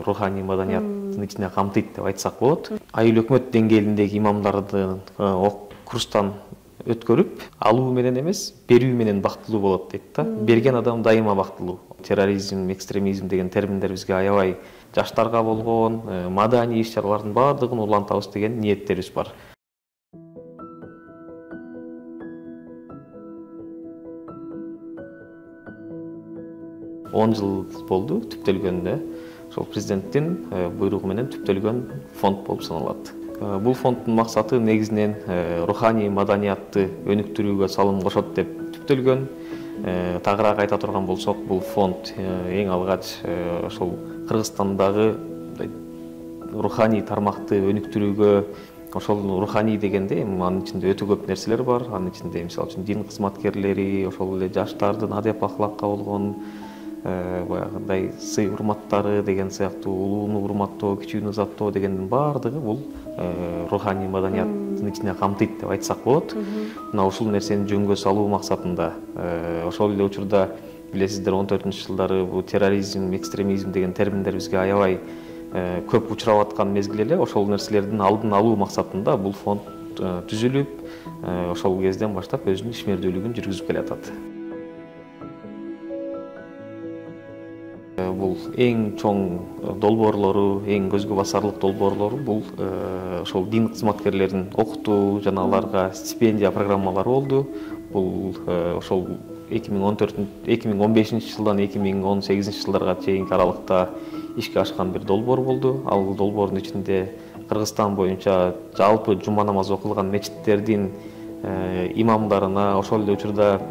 руханий маданияттын ичине камтыйт деп айтсак болот. Айыл өкмөт деңгээлиндеги имамдардын курстан өткөрүп, алуу менен эмес, берүү менен бактылуу болот дейт да. Берген адам дайыма бактылуу. Терроризм, экстремизм деген терминдер бизге аябай жаштарга болгон маданий иш-чаралардын баардыгын улантабыз деген ниеттерибиз бар. 10 жыл болду түптөлгөндө. Ошол президенттин буйругу менен түптөлгөн фонд болуп саналат. Бул фонддун максаты негизинен руханий маданиятты өнүктүрүүгө салым кошот деп түптөлгөн. Тагыраак айта турган болсок, бул фонд эң алгач ошол Кыргызстандагы руханий тармакты өнүктүрүүгө, ошол руханий дегенде анын ичинде өтө көп нерселер бар. Анын ичинде мисалы үчүн дин кызматкерлери, ошол эле жаштардын адеп акылакка болгон баягындай сый урматтары деген сыяктуу улууну урматтоо, кичүүнү азаттоо дегендин баардыгы бул руханий маданияттын ичине камтыйт деп айтсак болот. Мына ушул нерсени жөнгө салуу максатында ошол эле учурда билесиздер 14-жылдары бул терроризм, экстремизм деген терминдер бизге аябай көп учурап аткан мезгил эле ошол нерселердин алдын алуу максатында бул фонд түзүлүп, ошол кезден баштап өзүнүн ишмердүүлүгүн жүргүзүп келатат. Бул эң чоң долбоорлору, эң көзгө басарлык долбоорлору бул ошол дин кызматкерлерин окутуу жана аларга стипендия программалары болду. Бул ошол 2015 жылдан 2018 жылдарга чейинки аралыкта ишке ашкан бир долбоор болду. Ал долбоордун ичинде Кыргызстан боюнча жалпы жума намазы окулган мечиттердин имамдарына, ошол эле учурда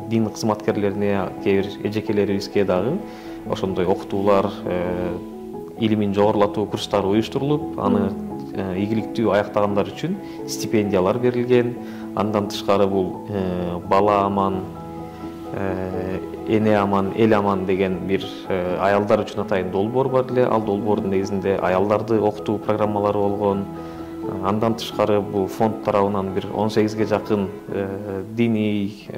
дин кызматкерлерине, кээ бир эжекелерибизге дагы ошондой окутуулар, илимин жогорулатуу курстары уюштурулуп, аны ийгиликтүү аяктагандар үчүн стипендиялар берилген. Андан тышкары бул бала аман, эне аман, эл аман деген бир аялдар үчүн атайын долбоор бар эле. Ал долбоордун негизинде аялдарды окутуу программалары болгон. Андан тышкары бул фонд тарабынан бир 18ге жакын диний,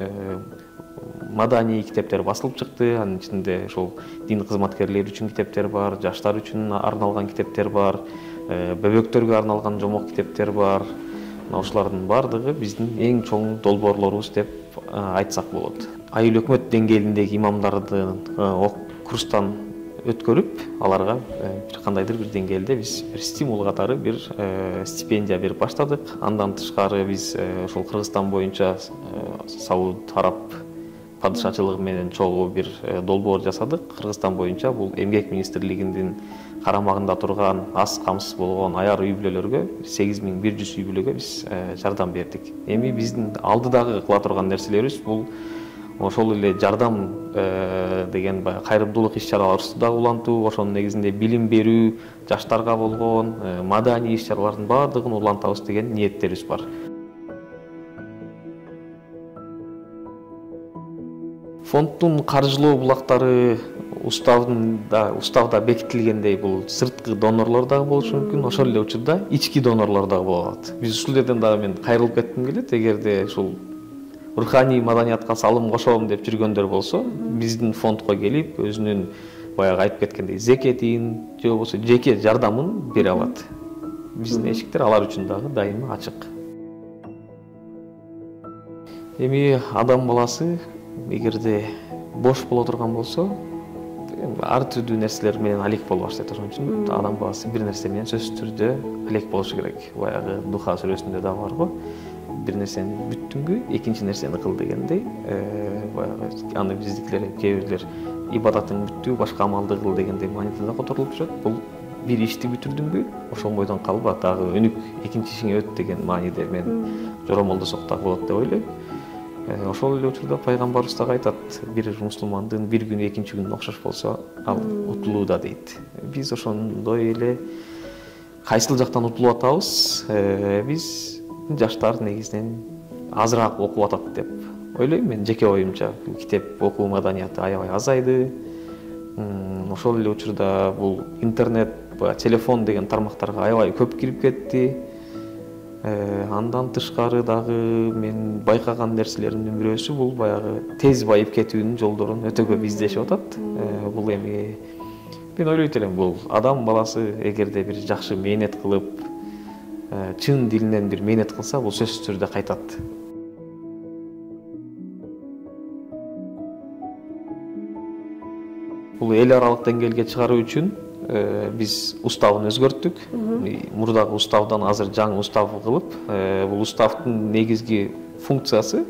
маданий китептер басылып чыкты. Анын ичинде ошол дин кызматкерлери үчүн китептер бар, жаштар үчүн арналган китептер бар, бөбөктөргө арналган жомок китептер бар. Ошолордун баардыгы биздин эң чоң долбоорлорубуз деп айтсак болот. Айыл өкмөт деңгээлиндеги имамдардын курстан өткөрүп, аларга кандайдыр бир деңгээлде биз бир стимул катары бир стипендия берип баштадык. Андан тышкары биз ошол Кыргызстан боюнча Сауд Араб падышачылыгы менен чогуу бир долбоор жасадык. Кыргызстан боюнча бул эмгек министрлигинин карамагында турган аз камсыз болгон аяр үй бүлөлөргө 8100 үй бүлөгө биз жардам бердик. Эми биздин алдыдагы кыла турган нерселерибиз бул ошол эле жардам деген кайрымдуулук иш-чараларыбызды да улантуу, ошонун негизинде билим берүү, жаштарга болгон маданий иш-чаралардын баардыгын улантабыз деген ниеттерибиз бар. Фонддун каржылоо булактары уставда бекитилгендей бул сырткы донорлор дагы болушу мүмкүн, ошол эле учурда ички донорлор дагы болот. Биз ушул жерден дагы мен кайрылып кетким келет. Эгерде ушул руханий маданиятка салым кошом деп жүргөндөр болсо, биздин фондко келип, өзүнүн баягы айтып кеткендей зекетин же болбосо жеке жардамын бере алат. Биздин эшиктер алар үчүн дагы дайыма ачык. Эми адам баласы эгерде бош боло турган болсо, ар түрдүү нерселер менен алек боло баштайт. Ошон үчүн адам баласы бир нерсе менен сөзсүз түрдө алек болушу керек. Баягы Духа сүрөсүндө да бар го. Бир нерсени бүттүңбү, экинчи нерсени кыл дегендей, баягы аны биздикилер кээ бирлер ибадатын бүттү, башка амалды кыл дегендей мааниде да которулуп жүрөт. Бул бир ишти бүтүрдүңбү, ошол бойдон калба, дагы өнүк экинчи ишиңе өт деген мааниде мен жоромолдосок дагы болот деп ойлойм. Ошол эле учурда пайгамбарыбыз дагы айтат, бир мусулмандын бир күнү экинчи күнүнө окшош болсо, ал утулууда дейт. Биз ошондой эле кайсыл жактан утулуп атабыз? Биз жаштар негизинен азыраак окуп атат деп ойлойм мен, жеке оюмча. Китеп окуу маданияты аябай азайды. Ошол эле учурда бул интернет, телефон деген тармактарга аябай көп кирип кетти. Андан тышкары дагы мен байкаган нерселеримдин бирөөсү бул баягы тез байып кетүүнүн жолдорун өтө көп издешип атат. Бул эми Мен ойлойт элем, бул адам баласы эгерде бир жакшы мээнет кылып, чын дилинен бир мээнет кылса, бул сөзсүз түрдө кайтат. Бул эл аралык деңгээлге чыгаруу үчүн биз уставын өзгөрттүк. Мурдагы уставдан азыр жаңы устав кылып, бул уставдын негизги функциясы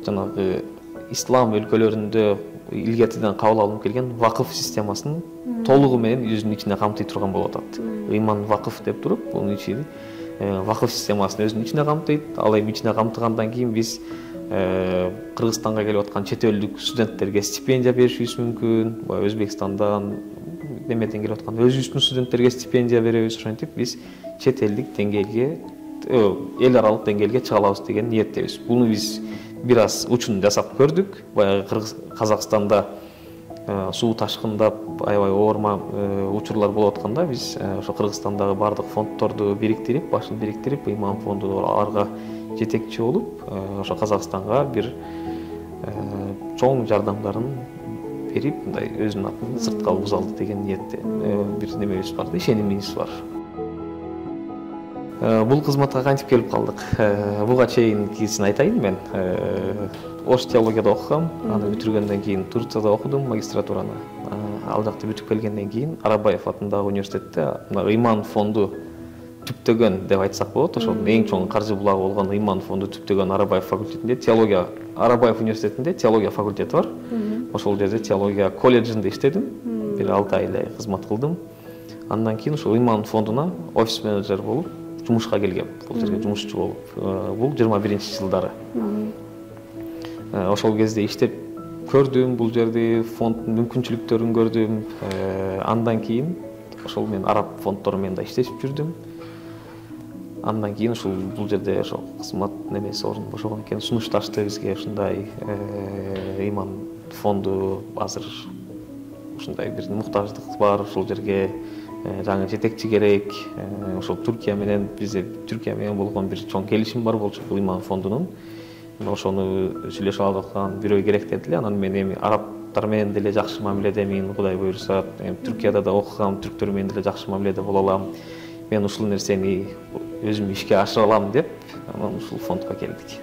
жанагы ислам өлкөлөрүндө илгертиден кабыл алынып келген вакыф системасын толугу менен өзүнүн ичине камтый турган болуп атат. Ыйман вакыф деп туруп, бунун ичине вакыф системасын өзүнүн ичине камтыйт. Ал эми ичине камтыгандан кийин биз Кыргызстанга келип аткан чет элдик студенттерге стипендия беришибиз мүмкүн. Өзбекстандан, немеден келип аткан өзүбүздүн студенттерге стипендия беребиз. Ошентип биз чет элдик деңгээлге, эл аралык деңгээлге чыга алабыз деген ниеттебиз. Буну биз бир аз учун жасап көрдүк. Баягы Казакстанда суу ташкындап, аябай оорма учурлар болуп атканда биз ошо Кыргызстандагы бардык фонддорду бириктирип, башын бириктирип, Ыйман фонду арга жетекчи болуп, ошо Казакстанга бир чоң жардамдарын берип, мындай өзүнүн атын сыртка алгыза алды деген ниетте бир немебиз бар, ишенимибиз бар. Бул кызматка кантип келип калдык? Буга чейинкисин айтайын мен. Ош теологияда окугам, аны бүтүргөндөн кийин Турцияда окудум магистратураны. Ал жакты бүтүп келгенден кийин Арабаев атындагы университетте Ыйман фонду түптөгөн деп айтсак болот. Ошол эң чоң каржы булагы болгон Ыйман фонду түптөгөн Арабаев факультетинде теология, Арабаев университетинде теология факультети бар. Ошол жерде теология колледжинде иштедим. Бир 6 ай эле кызмат кылдым. Андан кийин ошол Ыйман фондуна офис менеджер болуп жумушка келгем. Бул жерге жумушчу болуп. Бул 21-жылдары. Ошол кезде иштеп көрдүм, бул жерде фонддун мүмкүнчүлүктөрүн көрдүм. Андан кийин ошол мен араб фонддору менен да иштешип жүрдүм. Андан кийин ушул бул жерде ошол кызмат немеси орун бошогон экен, сунушташты бизге ушундай Ыйман фонду азыр ушундай бир муктаждык бар, ошол жерге жаңы жетекчи керек. Ошол Түркия менен болгон бир чоң келишим бар болчу бул Ыйман фондунун. Ошону сүйлөшүп алып аткан бирөө керек дедиле. Анан мен эми арабтар менен деле жакшы мамиледемин, Кудай буйрса. Түркияда да окугам, түрктөр менен деле жакшы мамиледе боло алам. Мен ушул нерсени өзүм ишке ашыра алам деп, анан ушул фондко келдик.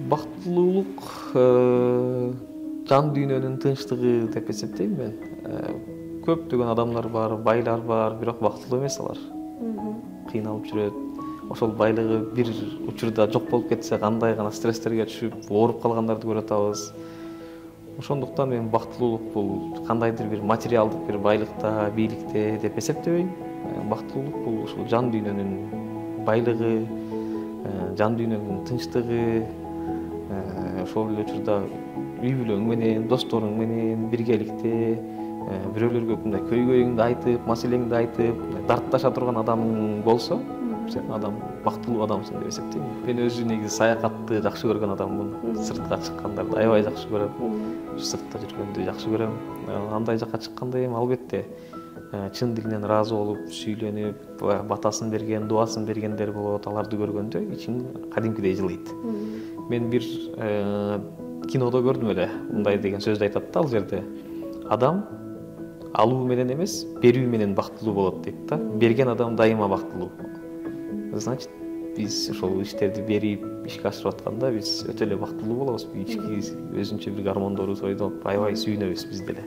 Бактылуулук жан дүйнөнүн тынчтыгы деп эсептейм мен. Көптөгөн адамдар бар, байлар бар, бирок бактылуу эмес алар. Кыйналып жүрөт. Ошол байлыгы бир учурда жок болуп кетсе, кандай гана стресстерге түшүп, ооруп калгандарды көрүп атабыз. Ошондуктан мен бактылуулук бул кандайдыр бир материалдык бир байлыкта, бийликте деп эсептебейм. Бактылуулук бул ушул жан дүйнөнүн байлыгы, жан дүйнөнүн тынчтыгы, ошол эле учурда үй бүлөң менен, досторуң менен биргеликте, бирөөлөргө мындай көйгөйүңдү айтып, маселеңди айтып, дартташа турган адамың болсо, сен бактылуу адамсың деп эсептейм. Мен өзү негизи саякатты жакшы көргөн адаммын. Сыртка чыккандарды аябай жакшы көрөм. Сыртта жүргөндү жакшы көрөм. Андай жакка чыкканда эми албетте чын дилинен ыраазы болуп, сүйлөнүп, батасын берген, дуасын бергендер болот. Аларды көргөндө ичиң кадимкидей жылыйт. Мен бир кинодо көрдүм эле, мындай деген сөздү айтат да ал жерде. Адам алуу менен эмес, берүү менен бактылуу болот дейт да. Берген адам дайыма бактылуу. Значит, биз ошол иштерди берип, ишке ашырып атканда биз өтө эле бактылуу болобуз. Ички өзүнчө бир гармондорубуз ойдоп, аябай сүйүнөбүз биз деле.